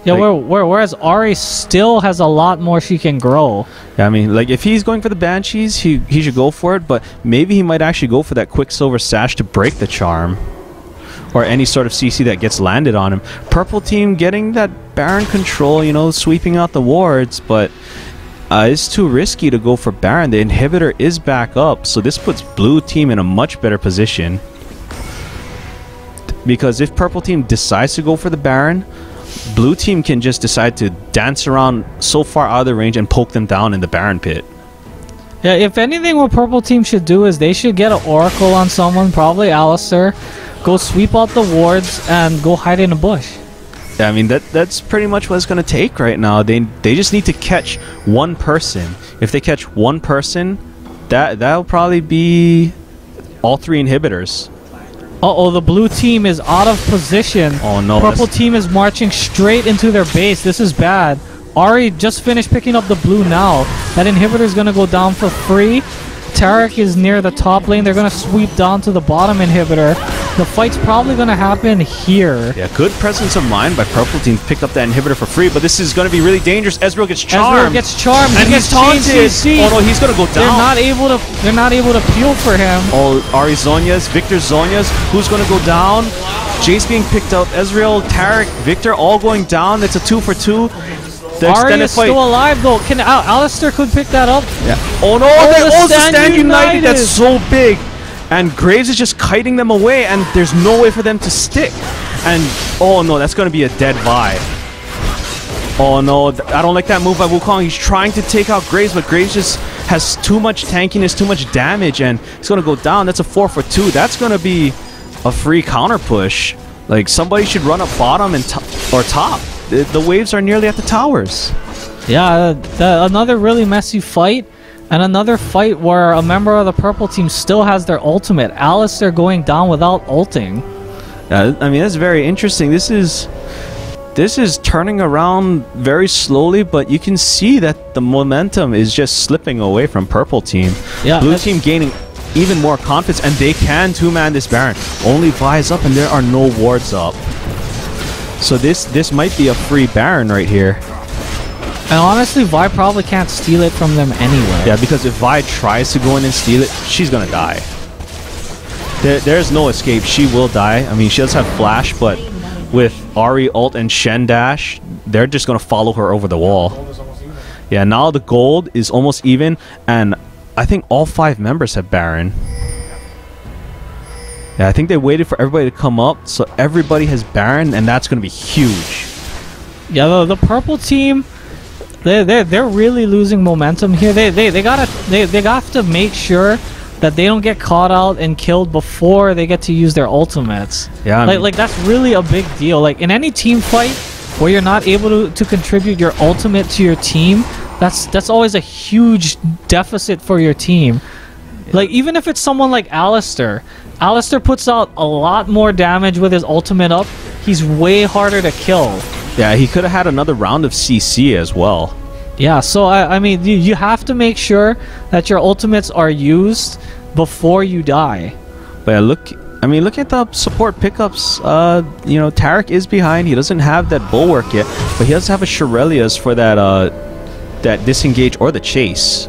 Yeah, like, whereas Ahri still has a lot more she can grow. Yeah, I mean, like if he's going for the Banshees, he should go for it, but maybe he might actually go for that Quicksilver Sash to break the charm. Or any sort of CC that gets landed on him. Purple team getting that Baron control, you know, sweeping out the wards, but it's too risky to go for Baron. The inhibitor is back up, so this puts blue team in a much better position. Because if purple team decides to go for the Baron, blue team can just decide to dance around so far out of the range and poke them down in the Baron pit. Yeah, if anything, what purple team should do is they should get an Oracle on someone, probably Alistair. Go sweep out the wards and go hide in a bush. Yeah, I mean that's pretty much what it's gonna take right now. They just need to catch one person. If they catch one person, that'll probably be all three inhibitors. Uh-oh, the blue team is out of position. Oh no. Purple team is marching straight into their base. This is bad. Ahri just finished picking up the blue now. That inhibitor is gonna go down for free. Tarek is near the top lane. They're gonna sweep down to the bottom inhibitor. The fight's probably going to happen here. Yeah, good presence of mind by purple team. Picked up that inhibitor for free, but this is going to be really dangerous. Ezreal gets charmed. Ezreal gets charmed. And he's taunted. Oh no, he's going to go down. They're not able to peel for him. Oh, Ari Zhonya's, Victor Zhonya's. Who's going to go down? Jace being picked up. Ezreal, Tarek, Victor all going down. It's a 2 for 2. Ari is still alive though. Can Alistair could pick that up? Yeah. Oh no, the Stand United. That's so big. And Graves is just kiting them away, and there's no way for them to stick. And oh no, that's going to be a dead Vi. Oh no, I don't like that move by Wukong. He's trying to take out Graves, but Graves just has too much tankiness, too much damage, and he's going to go down. That's a 4 for 2. That's going to be a free counter push. Like, somebody should run up bottom and or top. The waves are nearly at the towers. Yeah, another really messy fight. And another fight where a member of the purple team still has their ultimate. Alistair going down without ulting. I mean, that's very interesting. This is turning around very slowly, but you can see that the momentum is just slipping away from purple team. Yeah, blue team gaining even more confidence, and they can two-man this Baron. Only Vi is up, and there are no wards up. So this might be a free Baron right here. And honestly, Vi probably can't steal it from them anyway. Yeah, because if Vi tries to go in and steal it, she's gonna die. There's no escape. She will die. I mean, she does have flash, but with Ahri ult and Shen dash, they're just gonna follow her over the wall. Yeah, now the gold is almost even, and I think all 5 members have Baron. Yeah, I think they waited for everybody to come up, so everybody has Baron, and that's gonna be huge. Yeah, the purple team, they're really losing momentum here. They got to make sure that they don't get caught out and killed before they get to use their ultimates. Yeah, like that's really a big deal. Like in any team fight where you're not able to contribute your ultimate to your team, that's always a huge deficit for your team. Yeah. Like even if it's someone like Alistair puts out a lot more damage with his ultimate up. He's way harder to kill. Yeah, he could have had another round of CC as well. Yeah, so I mean, you have to make sure that your ultimates are used before you die. But yeah, look at the support pickups. You know, Tarek is behind. He doesn't have that bulwark yet, but he does have a Shurelya's for that disengage or the chase.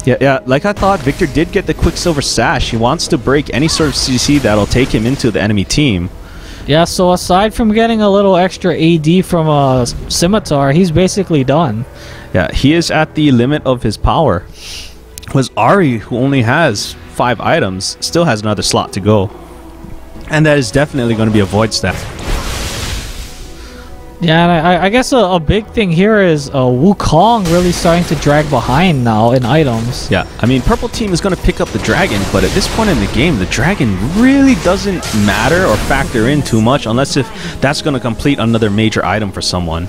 Yeah, like I thought, Victor did get the Quicksilver Sash. He wants to break any sort of CC that'll take him into the enemy team. Yeah, so aside from getting a little extra AD from a Scimitar, he's basically done. Yeah, he is at the limit of his power. Was Ahri, who only has 5 items, still has another slot to go. And that is definitely going to be a void stack. Yeah, and I guess a big thing here is Wukong really starting to drag behind now in items. Yeah, I mean, purple team is going to pick up the dragon, but at this point in the game, the dragon really doesn't matter or factor in too much unless if that's going to complete another major item for someone.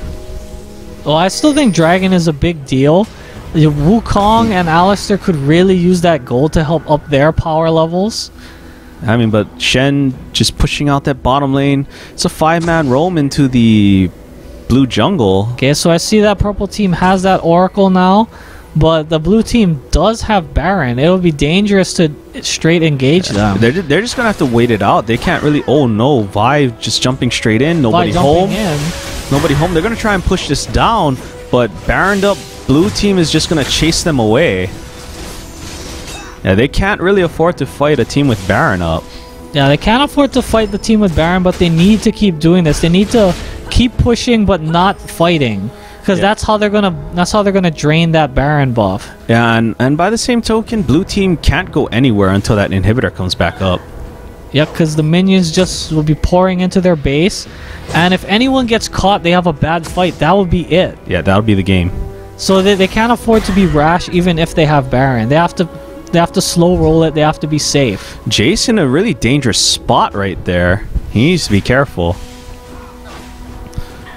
Well, I still think dragon is a big deal. Wukong and Alistair could really use that gold to help up their power levels. I mean, but Shen just pushing out that bottom lane. It's a 5-man roam into the blue jungle. Okay, so I see that purple team has that Oracle now, but the blue team does have Baron. It'll be dangerous to straight engage them. They're just gonna have to wait it out. They can't really. Oh no, Vi just jumping straight in. Nobody home. Nobody home. They're gonna try and push this down, but Baroned up blue team is just gonna chase them away. Yeah, they can't really afford to fight a team with Baron up. Yeah, they can't afford to fight the team with Baron, but they need to keep doing this. They need to keep pushing but not fighting, because that's how they're gonna drain that Baron buff. Yeah, and by the same token, blue team can't go anywhere until that inhibitor comes back up. Yeah, because the minions just will be pouring into their base, and if anyone gets caught, they have a bad fight. That will be it. Yeah, that'll be the game. So they can't afford to be rash even if they have Baron. They have to slow roll it. They have to be safe. Jace in a really dangerous spot right there. He needs to be careful.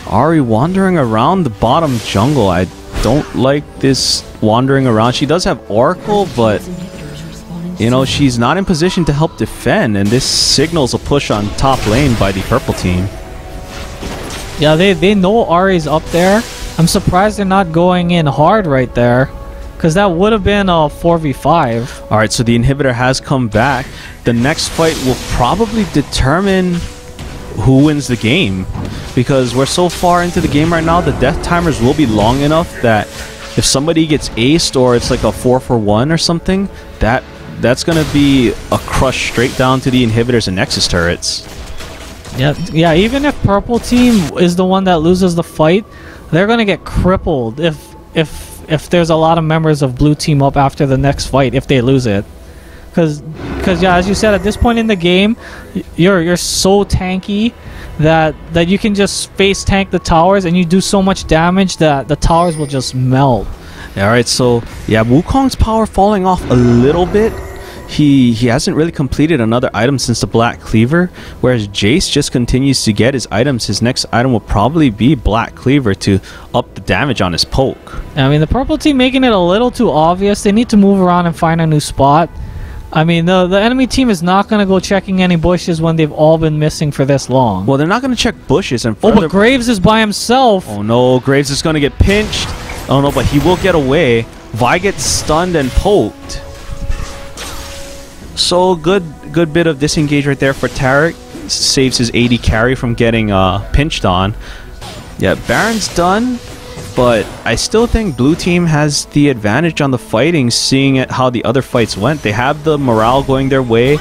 Ahri wandering around the bottom jungle. I don't like this wandering around. She does have Oracle, but you know, she's not in position to help defend, and this signals a push on top lane by the purple team. Yeah, they know Ahri's up there. I'm surprised they're not going in hard right there. because that would have been a 4v5. All right, so the inhibitor has come back. The next fight will probably determine who wins the game, because we're so far into the game right now, the death timers will be long enough that if somebody gets aced or it's like a 4-for-1 or something, that's gonna be a crush straight down to the inhibitors and Nexus turrets. Yeah, even if purple team is the one that loses the fight, they're gonna get crippled if there's a lot of members of blue team up after the next fight if they lose it. Because yeah, as you said, at this point in the game, you're so tanky that you can just face tank the towers, and you do so much damage that the towers will just melt. All right, so yeah, Wukong's power falling off a little bit. He hasn't really completed another item since the Black Cleaver, whereas Jace just continues to get his items. His next item will probably be Black Cleaver to up the damage on his poke. I mean, the purple team making it a little too obvious. They need to move around and find a new spot. I mean, the enemy team is not going to go checking any bushes when they've all been missing for this long. Well, they're not going to check bushes. And oh, but Graves is by himself. Oh no, Graves is going to get pinched. Oh no, but he will get away. Vi gets stunned and poked. So good bit of disengage right there for Tarek. Saves his AD carry from getting pinched on. Yeah, Baron's done. But I still think blue team has the advantage on the fighting, seeing how the other fights went. They have the morale going their way.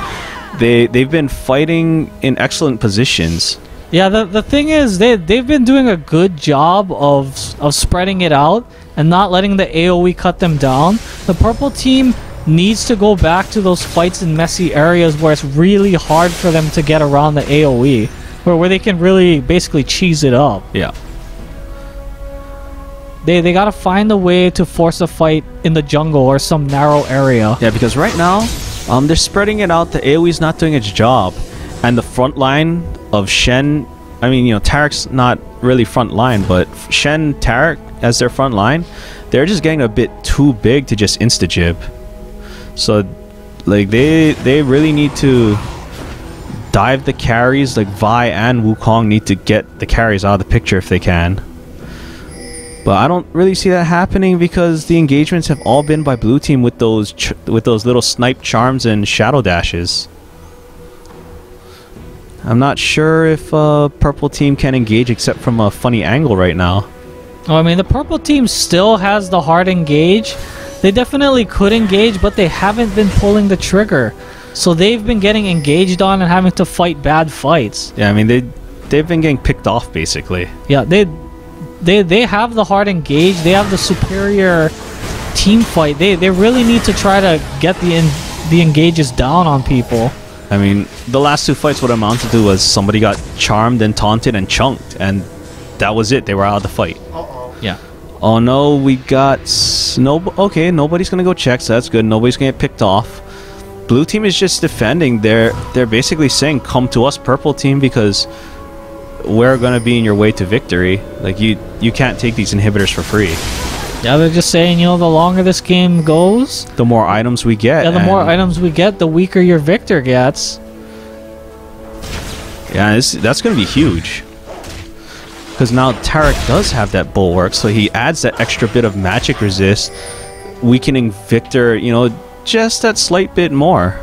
They've been fighting in excellent positions. Yeah, the thing is, they've been doing a good job of spreading it out and not letting the AoE cut them down. The purple team needs to go back to those fights in messy areas where it's really hard for them to get around the AoE, where they can really basically cheese it up. Yeah. They gotta find a way to force a fight in the jungle or some narrow area. Yeah, because right now, they're spreading it out. The AoE's not doing its job. And the front line of Shen, I mean, you know, Tarek's not really front line, but Shen, Tarek as their front line, they're just getting a bit too big to just insta-jib. So, like, they really need to dive the carries. Like, Vi and Wukong need to get the carries out of the picture if they can. But I don't really see that happening because the engagements have all been by blue team with those little snipe charms and shadow dashes. I'm not sure if purple team can engage except from a funny angle right now. Oh, I mean, the purple team still has the hard engage. They definitely could engage, but they haven't been pulling the trigger. So they've been getting engaged on and having to fight bad fights. Yeah, I mean, they've been getting picked off basically. Yeah, they have the hard engage. They have the superior team fight. They really need to try to get the engages down on people. I mean, the last two fights, what amounted to was somebody got charmed and taunted and chunked, and that was it. They were out of the fight. Yeah. Oh no, we got okay, nobody's gonna go check, so that's good. Nobody's gonna get picked off. Blue team is just defending. They're basically saying, come to us, purple team, because we're gonna be in your way to victory. Like, you can't take these inhibitors for free. Yeah, they're just saying, you know, the longer this game goes, the more items we get. Yeah, the more items we get, the weaker your victor gets. Yeah, that's gonna be huge. Because now Tarek does have that bulwark, so he adds that extra bit of magic resist, weakening Victor, you know, just that slight bit more.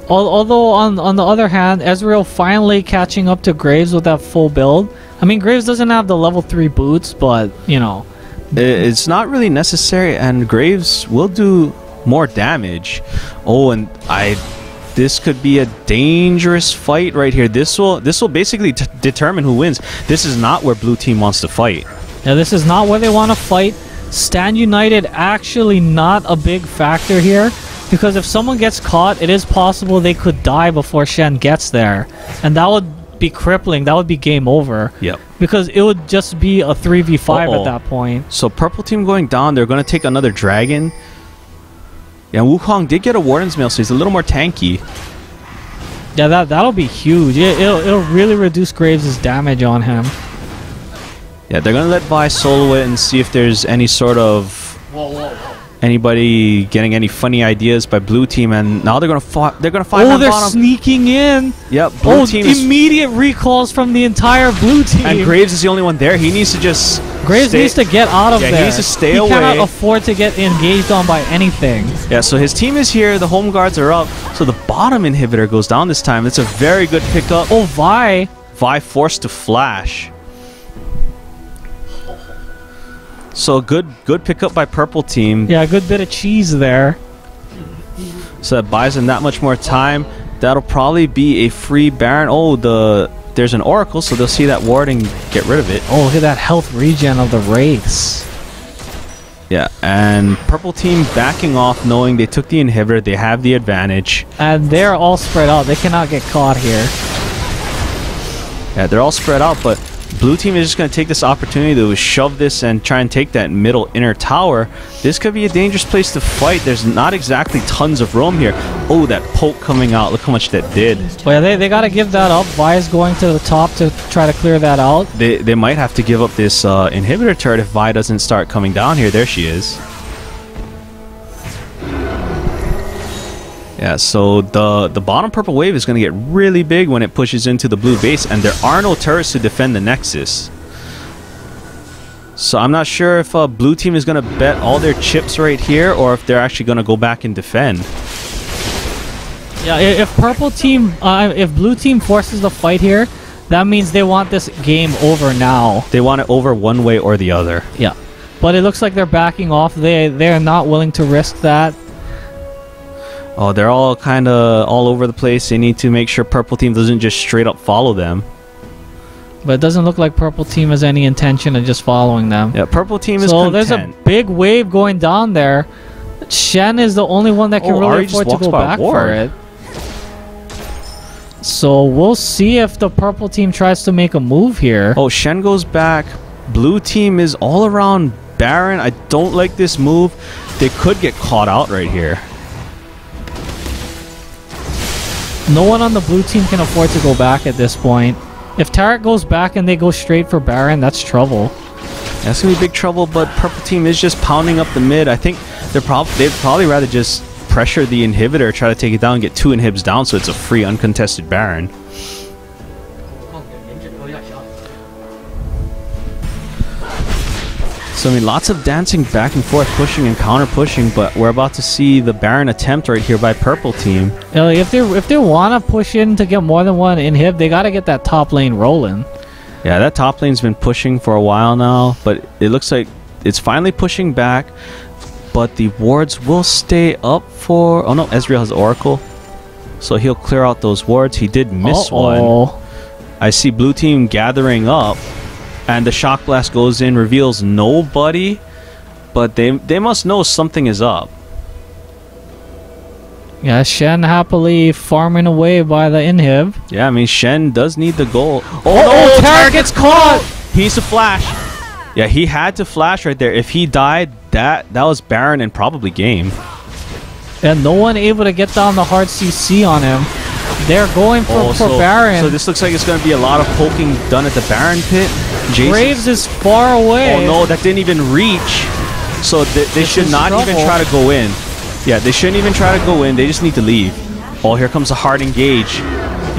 Although on the other hand, Ezreal finally catching up to Graves with that full build. I mean, Graves doesn't have the level 3 boots, but, you know. It's not really necessary, and Graves will do more damage. Oh, and this could be a dangerous fight right here. This will basically determine who wins. This is not where blue team wants to fight. Yeah, this is not where they want to fight. Stand United actually not a big factor here, because if someone gets caught, it is possible they could die before Shen gets there, and that would be crippling. That would be game over. Yep. Because it would just be a 3v5 at that point. So purple team going down, they're going to take another dragon. Yeah, Wukong did get a Warden's Mail, so he's a little more tanky. Yeah, that'll be huge. It'll really reduce Graves' damage on him. Yeah, they're going to let Vi solo it and see if there's any sort of... anybody getting any funny ideas by blue team, and now they're gonna find they're bottom. sneaking in. Yep, blue team immediate recalls from the entire blue team. And Graves is the only one there. He needs to just needs to get out of there. He needs to stay away. He cannot afford to get engaged on by anything. Yeah, so his team is here. The home guards are up. So the bottom inhibitor goes down this time. It's a very good pickup. Oh, Vi forced to flash. So good pickup by purple team. Yeah, a good bit of cheese there. So that buys them that much more time. That'll probably be a free Baron. Oh, there's an Oracle, so they'll see that ward and get rid of it. Oh, look at that health regen of the Wraiths. Yeah, and purple team backing off, knowing they took the inhibitor, they have the advantage. And they're all spread out. They cannot get caught here. Yeah, they're all spread out, but blue team is just going to take this opportunity to shove this and try and take that middle inner tower. This could be a dangerous place to fight. There's not exactly tons of room here. Oh, that poke coming out. Look how much that did. Well, yeah, they got to give that up. Vi is going to the top to try to clear that out. They might have to give up this inhibitor turret if Vi doesn't start coming down here. There she is. Yeah, so the bottom purple wave is going to get really big when it pushes into the blue base, and there are no turrets to defend the Nexus. So I'm not sure if blue team is going to bet all their chips right here, or if they're actually going to go back and defend. Yeah, if blue team forces the fight here, that means they want this game over now. They want it over one way or the other. Yeah, but it looks like they're backing off. They're not willing to risk that. Oh, they're all kind of all over the place. They need to make sure purple team doesn't just straight up follow them. But it doesn't look like purple team has any intention of just following them. Yeah, purple team is content. content. So there's a big wave going down there. Shen is the only one that can really afford to go back for it. So we'll see if the purple team tries to make a move here. Oh, Shen goes back. Blue team is all around Baron. I don't like this move. They could get caught out right here. No one on the blue team can afford to go back at this point. If Tarek goes back and they go straight for Baron, that's trouble. That's gonna be big trouble, but purple team is just pounding up the mid. I think they'd probably rather just pressure the inhibitor, try to take it down, get 2 inhibs down, so it's a free uncontested Baron. So I mean, lots of dancing back and forth, pushing and counter pushing, but we're about to see the Baron attempt right here by purple team. If they want to push in to get more than one inhib, they got to get that top lane rolling. Yeah, that top lane's been pushing for a while now, but it looks like it's finally pushing back. But the wards will stay up for... Oh no, Ezreal has Oracle, so he'll clear out those wards. He did miss one. I see blue team gathering up. And the shock blast goes in, reveals nobody, but they must know something is up. Yeah, Shen happily farming away by the inhib. Yeah, I mean, Shen does need the goal. Oh, Tarek gets caught! He needs to flash. Yeah, he had to flash right there. If he died, that was Baron and probably game. And no one able to get down the hard CC on him. They're going for Baron. So this looks like it's going to be a lot of poking done at the Baron pit. Graves is far away. Oh no, that didn't even reach. So they should not even try to go in. Yeah, they shouldn't even try to go in. They just need to leave. Oh, here comes a hard engage.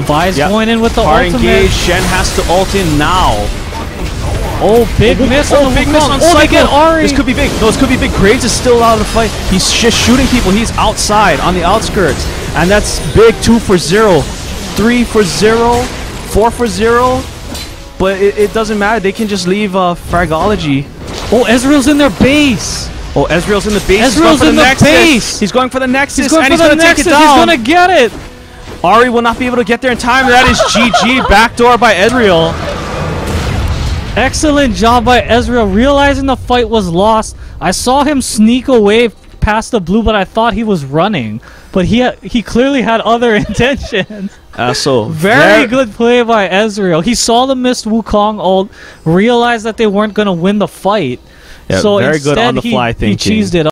Vi's going in with the hard ultimate. Engage. Shen has to ult in now. Oh, big miss on big miss on Cycle. They get Ari. This could be big. No, this could be big. Graves is still out of the fight. He's just shooting people. He's outside on the outskirts. And that's big. 2 for 0. 3 for 0. 4 for 0. But it doesn't matter. They can just leave Fragology. Oh, Ezreal's in their base. Oh, Ezreal's in the base. Ezreal's in the base. He's going for the Nexus. He's going for the Nexus. He's going to get it. Ari will not be able to get there in time. That is GG. Backdoor by Ezreal. Excellent job by Ezreal. Realizing the fight was lost, I saw him sneak away past the blue, but I thought he was running. But he clearly had other intentions. So very good play by Ezreal. He saw the missed Wukong ult, realized that they weren't going to win the fight. Yeah, so very good on the fly thinking. He cheesed it up.